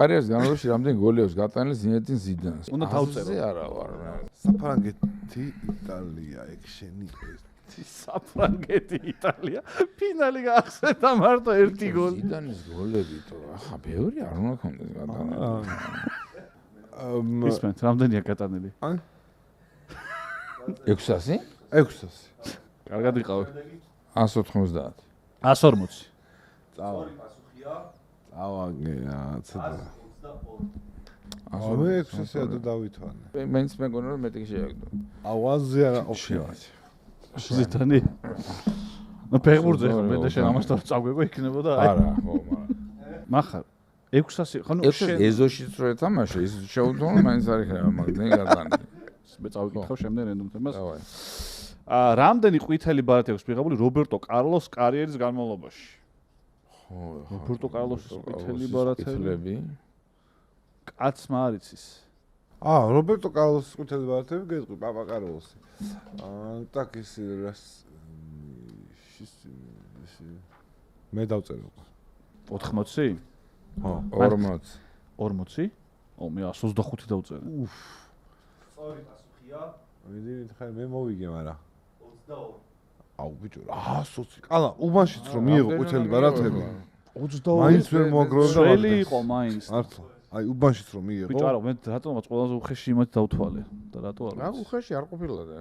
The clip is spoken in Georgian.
კარიერის განმავლობაში რამდენი გოლი აქვს გატანილი ზინედინ ზიდანს? უნდა თავწერო. არა ვარ. საფრანგეთი, იტალია, ეგ შენი საფრანგეთი, იტალია, ფინალი გახსენდა მარტო ერთი გოლი. ზიდანის გოლები თო, ახლა ბევრი არ უნდა კონდეს გატანილი. ისმენთ, რამდენია გატანილი? 600? 600. კარგად იყავი. 190. 140. წავა. წავაგე, ცოტა. 600-ია და დავითვალე. მეც მეგონა რომ მეტი შეაგდო. ავაზზე არა ყოფილა. ზიდანი. ნუ ფეხბურთზე ხო მე და შენ ამასთან წავგეგო იქნებოდა აი. არა, ხო, მაგრამ. მახარ 600 ხო ნუ შენ ეზოშიც რო ეთამაშე, ის შეუდო მაინც არ იქნება მაგდენი გატანილი. მე წავიკითხავ შემდეგ რენდომ თემას. დავაი. რამდენი ყვითელი ბარათი აქვს მიღებული რობერტო კარლოს კარიერის განმავლობაში? ხო, რობერტო კარლოსის ყვითელი ბარათები. კაცმა არ იცის. რობერტო კარლოსის ყვითელი ბარათები გეტყვი პაპა კარლოსი. так ის რას მე დავწერე უკვე. 80? ხო, 40. 40? მე 125 დავწერე. სწორი პასუხია. მიდი ხარ მე მოვიგე, მაგრამ 22. აუ ბიჭო, 120. ყალა, უბანშიც რომ მიიღო ყვითელი ბარათები. 22. მაინც ვერ მოგროვდა. სველი იყო მაინც. მართლა. აი უბანშიც რომ მიიღო. ბიჭო არა, მე რატომაც ყველაზე უხეში იმათ დავთვალე და რატო არ რა უხეში არ ყოფილა და